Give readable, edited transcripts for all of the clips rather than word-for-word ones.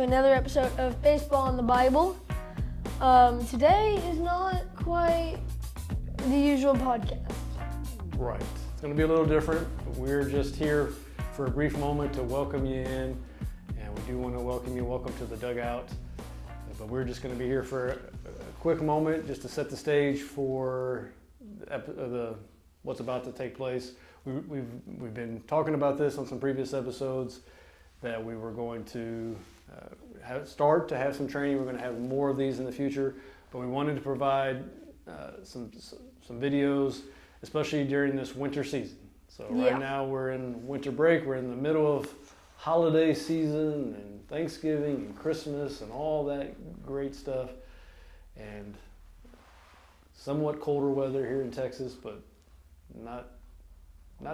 to another episode of Baseball in the Bible. Today is not quite the usual podcast. Right. It's going to be a little different. We're just here for a brief moment to welcome you in, and we do want to welcome you. Welcome to the dugout. But we're just going to be here for a quick moment just to set the stage for what's about to take place. We've been talking about this on some previous episodes, that we were going to start to have some training. We're going to have more of these in the future, but we wanted to provide some videos, especially during this winter season. So right now we're in winter break. We're in the middle of holiday season and Thanksgiving and Christmas and all that great stuff, and somewhat colder weather here in Texas, but not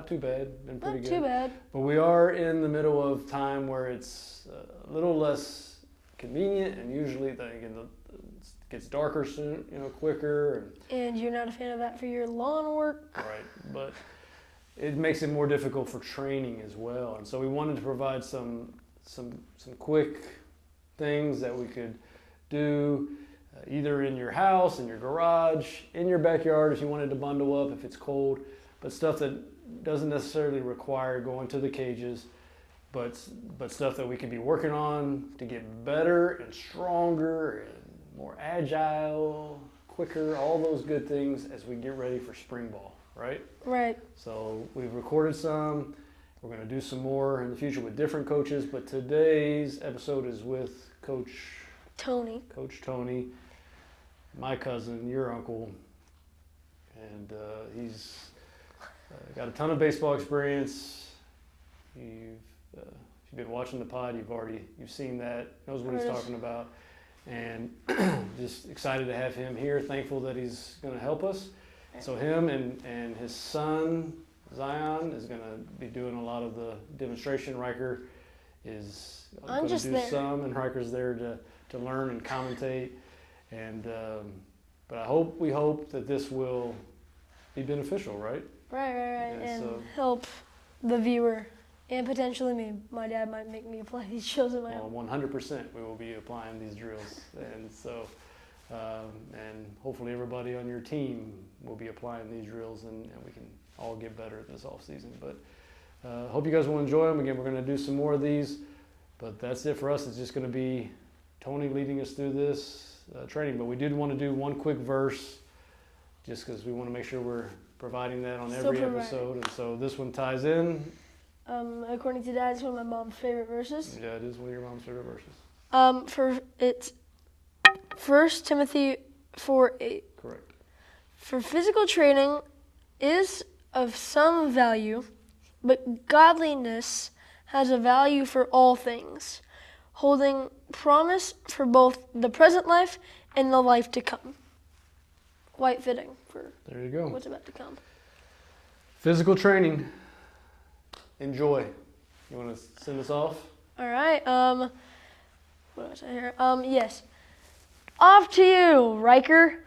too bad. Been pretty good. Not too bad. But we are in the middle of time where it's a little less convenient, and usually it gets darker soon, quicker. And you're not a fan of that for your lawn work. Right, but it makes it more difficult for training as well. And so we wanted to provide some quick things that we could do either in your house, in your garage, in your backyard if you wanted to bundle up if it's cold, but stuff that doesn't necessarily require going to the cages, but stuff that we could be working on to get better and stronger and more agile, quicker, all those good things as we get ready for spring ball, right? Right. So we've recorded some. We're going to do some more in the future with different coaches, but today's episode is with Coach Tony, my cousin, your uncle, and he's got a ton of baseball experience. If you've been watching the pod, you've seen that, knows what he's talking about, and just excited to have him here. Thankful that he's going to help us. So him and his son Zion is going to be doing a lot of the demonstration. Riker is going to do some, and Riker's there to learn and commentate. And but we hope that this will be beneficial, right? Right. And help the viewer and potentially me. My dad might make me apply these drills in my home. 100% we will be applying these drills. And so, and hopefully everybody on your team will be applying these drills, and we can all get better this off season. But hope you guys will enjoy them. Again, we're going to do some more of these, but that's it for us. It's just going to be Tony leading us through this training. But we did want to do one quick verse, just because we want to make sure we're providing that on every episode. And so this one ties in. According to Dad, it's one of my mom's favorite verses. Yeah, it is one of your mom's favorite verses. It's 1 Timothy 4:8. Correct. For physical training is of some value, but godliness has a value for all things, holding promise for both the present life and the life to come. Quite fitting for there you go. What's about to come. Physical training. Enjoy. You want to send us off? All right. What was I here? Yes. Off to you, Riker.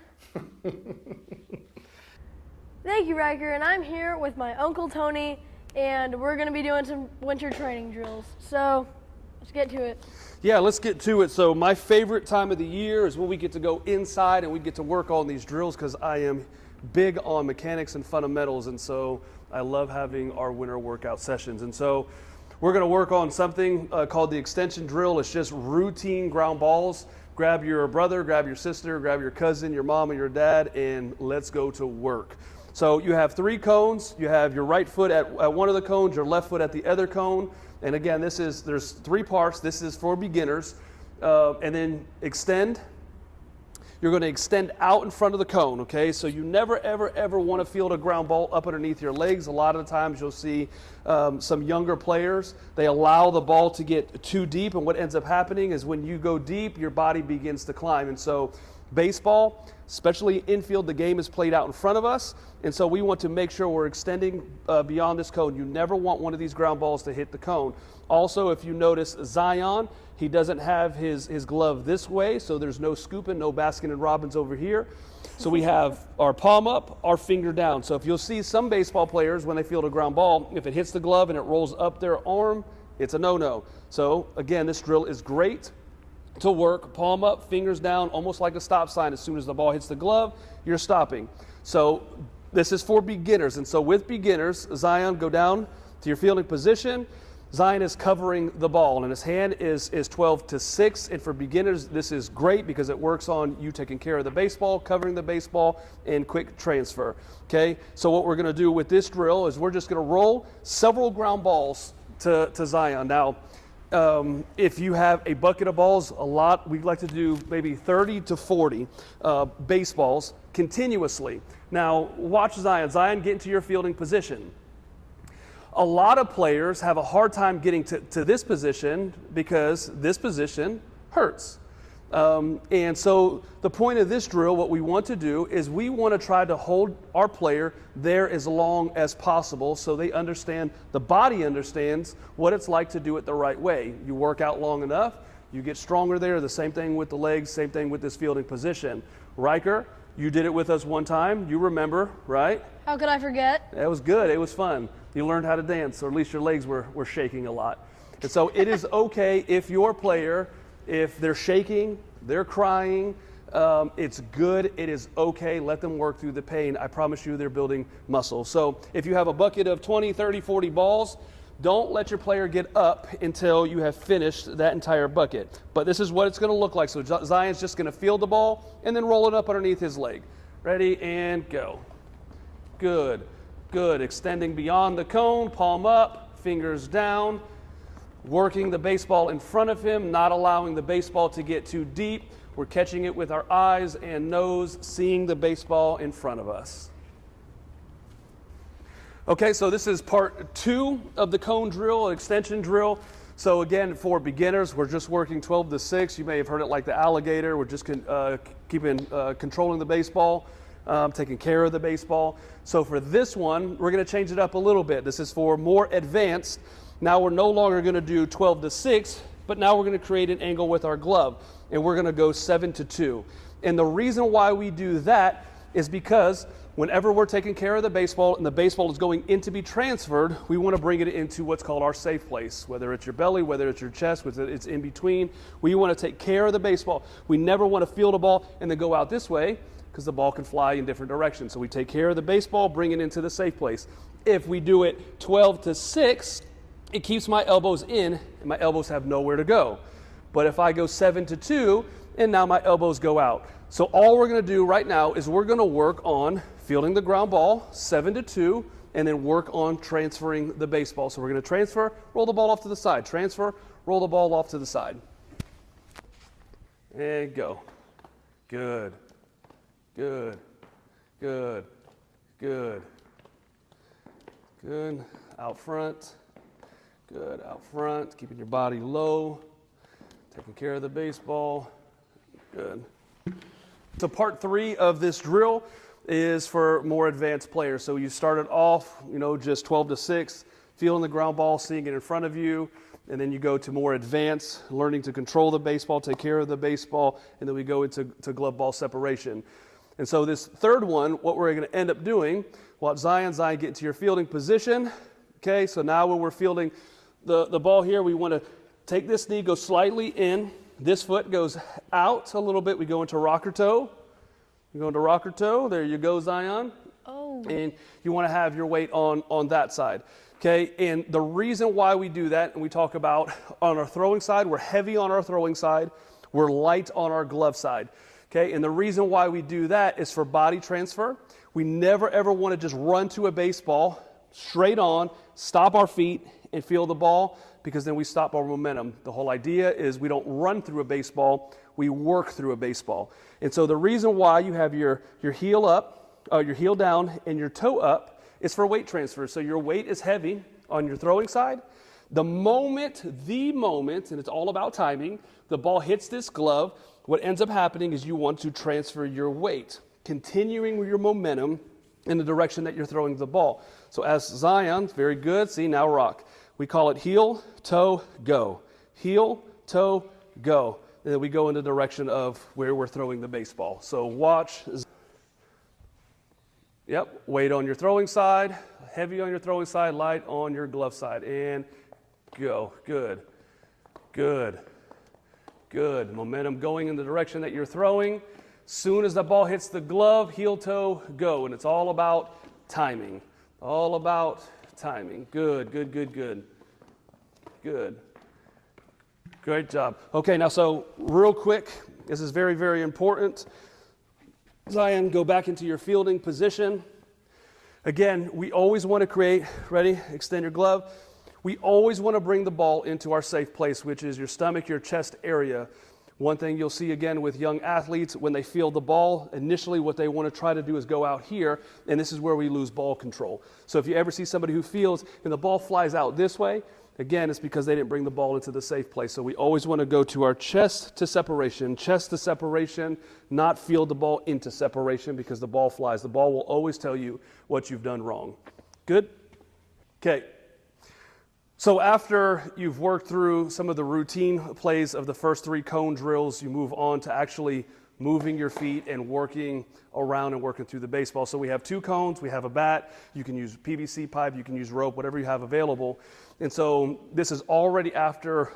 Thank you, Riker. And I'm here with my Uncle Tony, and we're going to be doing some winter training drills. So let's get to it. Yeah, let's get to it. So my favorite time of the year is when we get to go inside and we get to work on these drills, because I am big on mechanics and fundamentals, and so I love having our winter workout sessions. And so we're going to work on something called the extension drill. It's just routine ground balls. Grab your brother, grab your sister, grab your cousin, your mom, and your dad, and let's go to work. So you have 3 cones. You have your right foot at one of the cones, your left foot at the other cone. And again, there's 3 parts. This is for beginners. And then extend. You're going to extend out in front of the cone, okay? So you never, ever, ever want to field a ground ball up underneath your legs. A lot of the times you'll see some younger players, they allow the ball to get too deep, and what ends up happening is when you go deep, your body begins to climb. And so baseball, especially infield, the game is played out in front of us, and so we want to make sure we're extending beyond this cone. You never want one of these ground balls to hit the cone. Also, if you notice Zion, he doesn't have his glove this way, so there's no scooping, no Baskin and Robbins over here. So we have our palm up, our finger down. So if you'll see some baseball players, when they field a ground ball, if it hits the glove and it rolls up their arm, it's a no-no. So again, this drill is great to work, palm up, fingers down, almost like a stop sign. As soon as the ball hits the glove, you're stopping. So this is for beginners. And so with beginners, Zion, go down to your fielding position. Zion is covering the ball, and his hand is 12 to 6. And for beginners, this is great because it works on you taking care of the baseball, covering the baseball, and quick transfer. Okay, so what we're going to do with this drill is we're just going to roll several ground balls to Zion. Now, if you have a bucket of balls, we like to do maybe 30 to 40 baseballs continuously. Now, watch Zion. Zion, get into your fielding position. A lot of players have a hard time getting to this position because this position hurts. And so the point of this drill, what we want to do is we want to try to hold our player there as long as possible so they understand, the body understands what it's like to do it the right way. You work out long enough, you get stronger there. The same thing with the legs, same thing with this fielding position. Riker, you did it with us one time. You remember, right? How could I forget? It was good. It was fun. You learned how to dance, or at least your legs were shaking a lot. And so it is okay if your player, if they're shaking, they're crying, it's good. It is okay. Let them work through the pain. I promise you they're building muscle. So if you have a bucket of 20, 30, 40 balls, don't let your player get up until you have finished that entire bucket. But this is what it's going to look like. So Zion's just going to field the ball and then roll it up underneath his leg. Ready, and go. Good. Good. Extending beyond the cone, palm up, fingers down, working the baseball in front of him, not allowing the baseball to get too deep. We're catching it with our eyes and nose, seeing the baseball in front of us. Okay, so this is part 2 of the cone drill, extension drill. So again, for beginners, we're just working 12 to 6. You may have heard it like the alligator. We're just controlling the baseball. Taking care of the baseball. So for this one, we're going to change it up a little bit. This is for more advanced. Now we're no longer going to do 12 to 6, but now we're going to create an angle with our glove, and we're going to go 7 to 2. And the reason why we do that is because whenever we're taking care of the baseball and the baseball is going in to be transferred, we want to bring it into what's called our safe place, whether it's your belly, whether it's your chest, whether it's in between. We want to take care of the baseball. We never want to field a ball and then go out this way, because the ball can fly in different directions. So we take care of the baseball, bring it into the safe place. If we do it 12 to 6, it keeps my elbows in, and my elbows have nowhere to go. But if I go 7 to 2, and now my elbows go out. So all we're going to do right now is we're going to work on fielding the ground ball, 7 to 2, and then work on transferring the baseball. So we're going to transfer, roll the ball off to the side. Transfer, roll the ball off to the side. And go. Good. Good, good, good, good, out front, good, out front, keeping your body low, taking care of the baseball, good. So part 3 of this drill is for more advanced players. So you started off, just 12 to 6, feeling the ground ball, seeing it in front of you, and then you go to more advanced, learning to control the baseball, take care of the baseball, and then we go into glove ball separation. And so this third one, what we're going to end up doing, watch Zion, get into your fielding position. Okay, so now when we're fielding the ball here, we want to take this knee, go slightly in. This foot goes out a little bit. We go into rocker toe. We go into rocker toe. There you go, Zion. Oh. And you want to have your weight on that side. Okay, and the reason why we do that, and we talk about on our throwing side, we're heavy on our throwing side. We're light on our glove side. Okay, and the reason why we do that is for body transfer. We never ever want to just run to a baseball straight on, stop our feet, and feel the ball, because then we stop our momentum. The whole idea is we don't run through a baseball, we work through a baseball. And so the reason why you have your heel up, your heel down, and your toe up is for weight transfer. So your weight is heavy on your throwing side. The moment, and it's all about timing, the ball hits this glove, what ends up happening is you want to transfer your weight, continuing with your momentum in the direction that you're throwing the ball. So as Zion, very good, see, now rock. We call it heel, toe, go. Heel, toe, go. And then we go in the direction of where we're throwing the baseball. So watch. Yep, weight on your throwing side, heavy on your throwing side, light on your glove side. And go. Good. Good. Good. Momentum going in the direction that you're throwing. Soon as the ball hits the glove, heel toe, go. And it's all about timing. All about timing. Good, good, good, good. Good. Great job. Okay, now so real quick, this is very, very important. Zion, go back into your fielding position. Again, we always want to create, ready, extend your glove. We always want to bring the ball into our safe place, which is your stomach, your chest area. One thing you'll see again with young athletes, when they field the ball, initially what they want to try to do is go out here, and this is where we lose ball control. So if you ever see somebody who fields and the ball flies out this way, again, it's because they didn't bring the ball into the safe place. So we always want to go to our chest to separation, not field the ball into separation because the ball flies. The ball will always tell you what you've done wrong. Good? Okay. So after you've worked through some of the routine plays of the first 3 cone drills, you move on to actually moving your feet and working around and working through the baseball. So we have 2 cones, we have a bat, you can use PVC pipe, you can use rope, whatever you have available. And so this is already after,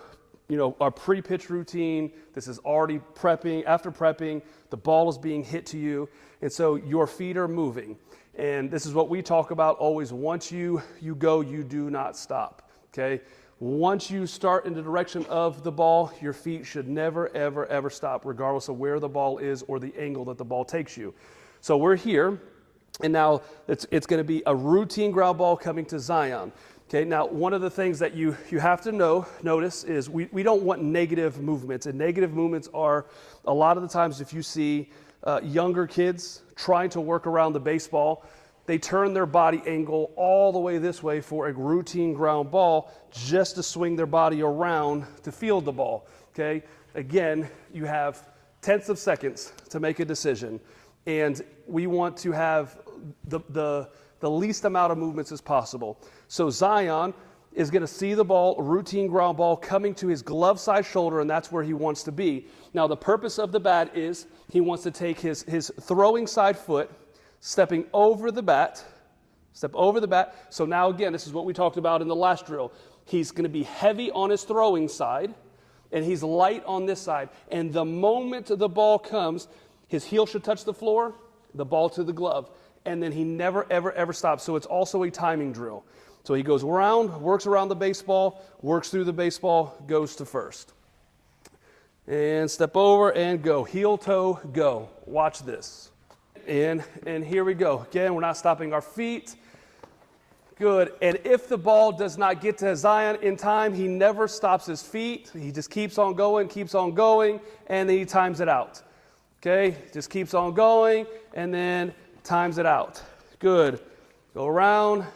our pre-pitch routine. This is already prepping. After prepping, the ball is being hit to you. And so your feet are moving. And this is what we talk about always. Once you go, you do not stop. Okay? Once you start in the direction of the ball, your feet should never, ever, ever stop, regardless of where the ball is or the angle that the ball takes you. So we're here, and now it's going to be a routine ground ball coming to Zion. Okay, now one of the things that you have to notice is we don't want negative movements, and negative movements are a lot of the times if you see younger kids trying to work around the baseball, they turn their body angle all the way this way for a routine ground ball just to swing their body around to field the ball, okay? Again, you have tenths of seconds to make a decision, and we want to have the least amount of movements as possible. So Zion is going to see the ball, routine ground ball, coming to his glove side shoulder, and that's where he wants to be. Now, the purpose of the bat is he wants to take his throwing side foot, stepping over the bat, step over the bat. So now again, this is what we talked about in the last drill. He's going to be heavy on his throwing side, and he's light on this side. And the moment the ball comes, his heel should touch the floor, the ball to the glove. And then he never, ever, ever stops. So it's also a timing drill. So he goes around, works around the baseball, works through the baseball, goes to first. And step over and go. Heel, toe, go. Watch this. And here we go. Again, we're not stopping our feet. Good. And if the ball does not get to Zion in time, he never stops his feet. He just keeps on going, and then he times it out. Okay? Just keeps on going, and then times it out. Good. Go around.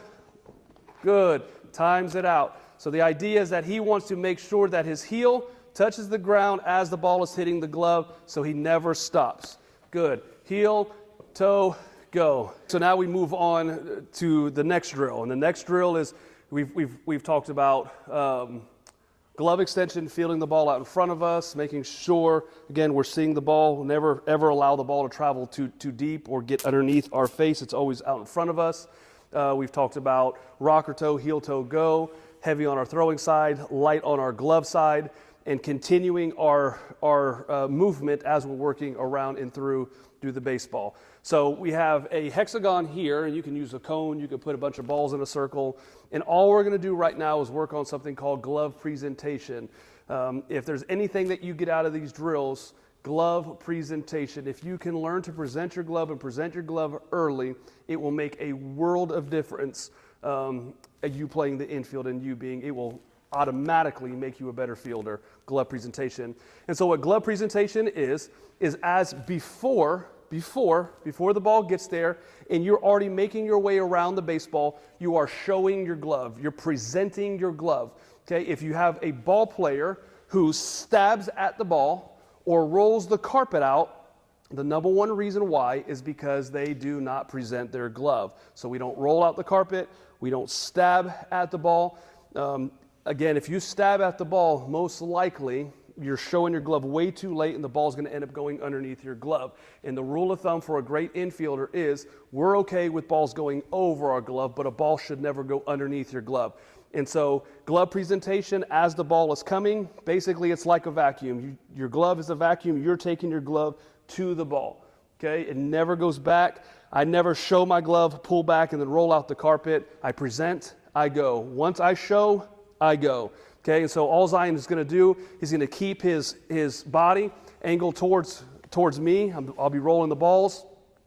Good. Times it out. So the idea is that he wants to make sure that his heel touches the ground as the ball is hitting the glove, so he never stops. Good. Heel, toe, go. So now we move on to the next drill, and the next drill is we've talked about glove extension, fielding the ball out in front of us, making sure again we're seeing the ball. Never ever allow the ball to travel too deep or get underneath our face. It's always out in front of us. We've talked about rocker toe, heel toe, go. Heavy on our throwing side, light on our glove side, and continuing our movement as we're working around and through the baseball. So we have a hexagon here, and you can use a cone, you can put a bunch of balls in a circle, and all we're going to do right now is work on something called glove presentation. If there's anything that you get out of these drills, glove presentation. If you can learn to present your glove and present your glove early, it will make a world of difference. You playing the infield and it will automatically make you a better fielder. Glove presentation. And so what glove presentation is as before the ball gets there and you're already making your way around the baseball, you are showing your glove. You're presenting your glove. Okay? If you have a ball player who stabs at the ball or rolls the carpet out, the number one reason why is because they do not present their glove. So we don't roll out the carpet, we don't stab at the ball. Again, if you stab at the ball, most likely you're showing your glove way too late and the ball's going to end up going underneath your glove. And the rule of thumb for a great infielder is we're okay with balls going over our glove, but a ball should never go underneath your glove. And so glove presentation as the ball is coming, basically it's like a vacuum. Your glove is a vacuum. You're taking your glove to the ball. Okay, it never goes back. I never show my glove, pull back, and then roll out the carpet. I present, I go. Once I show, I go. Okay, and so all Zion is going to do, he's going to keep his body angled towards me. I'll be rolling the balls.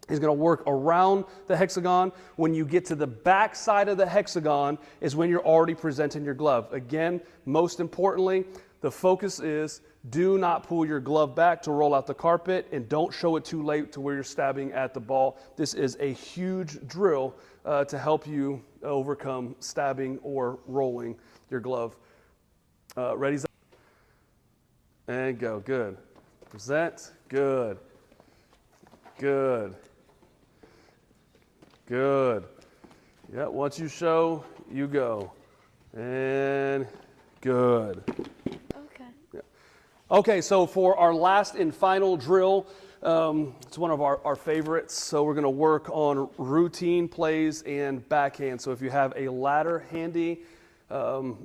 He's going to work around the hexagon. When you get to the back side of the hexagon is when you're already presenting your glove. Again, most importantly, the focus is do not pull your glove back to roll out the carpet, and don't show it too late to where you're stabbing at the ball. This is a huge drill to help you overcome stabbing or rolling your glove. Ready? And go. Good. Present. Good. Good. Good. Yeah, once you show, you go. And good. Okay. Yeah. Okay, so for our last and final drill, it's one of our favorites. So we're going to work on routine plays and backhand. So if you have a ladder handy,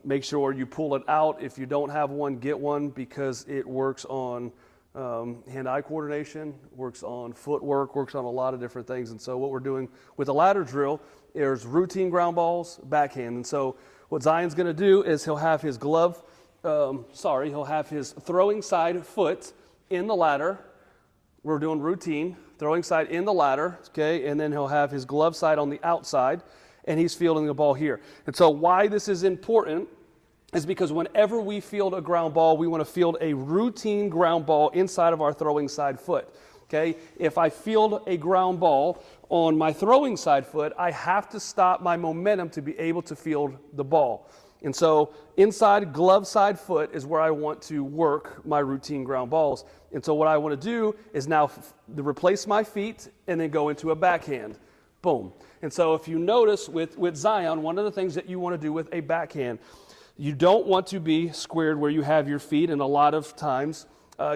make sure you pull it out. If you don't have one, get one, because it works on hand-eye coordination, works on footwork, works on a lot of different things. And so what we're doing with the ladder drill is routine ground balls, backhand. And so what Zion's going to do is he'll have his he'll have his throwing side foot in the ladder. We're doing routine, throwing side in the ladder, okay? And then he'll have his glove side on the outside, and he's fielding the ball here. And so why this is important is because whenever we field a ground ball, we want to field a routine ground ball inside of our throwing side foot. Okay? If I field a ground ball on my throwing side foot, I have to stop my momentum to be able to field the ball. And so inside glove side foot is where I want to work my routine ground balls. And so what I want to do is now replace my feet and then go into a backhand. Boom. And so if you notice with Zion, one of the things that you want to do with a backhand, you don't want to be squared where you have your feet, and a lot of times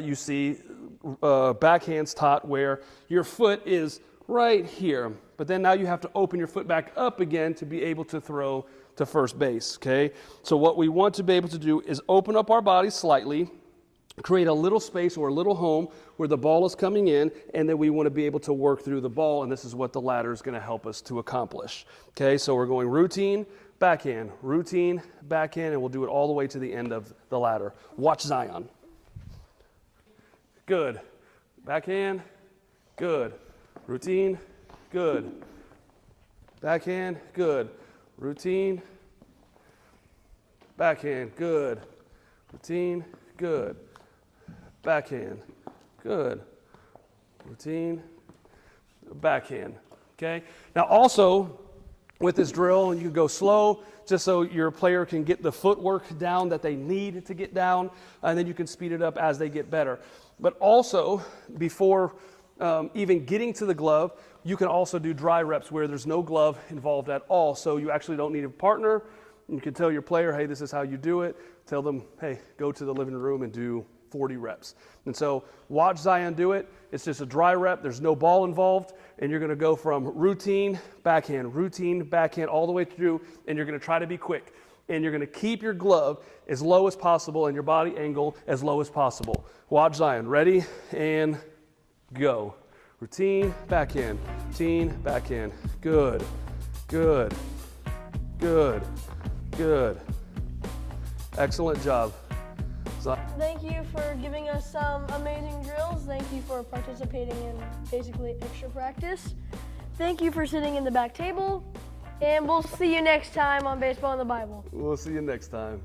you see backhands taught where your foot is right here, but then now you have to open your foot back up again to be able to throw to first base, okay? So what we want to be able to do is open up our body slightly, create a little space or a little home where the ball is coming in, and then we want to be able to work through the ball, and this is what the ladder is going to help us to accomplish, okay? So we're going routine, backhand, and we'll do it all the way to the end of the ladder. Watch Zion. Good. Backhand, good. Routine, good. Backhand, good. Routine, backhand, good. Routine, good. Backhand, good. Routine, backhand, okay? Now also, with this drill, you go slow just so your player can get the footwork down that they need to get down, and then you can speed it up as they get better. But also, before even getting to the glove, you can also do dry reps where there's no glove involved at all. So you actually don't need a partner. You can tell your player, hey, this is how you do it. Tell them, hey, go to the living room and do 40 reps. And so watch Zion do it. It's just a dry rep. There's no ball involved. And you're going to go from routine, backhand, all the way through. And you're going to try to be quick. And you're going to keep your glove as low as possible and your body angle as low as possible. Watch Zion. Ready? And go. Routine, backhand. Good. Good. Good. Good. Excellent job. Thank you for giving us some amazing drills. Thank you for participating in basically extra practice. Thank you for sitting in the back table. And we'll see you next time on Baseball in the Bible. We'll see you next time.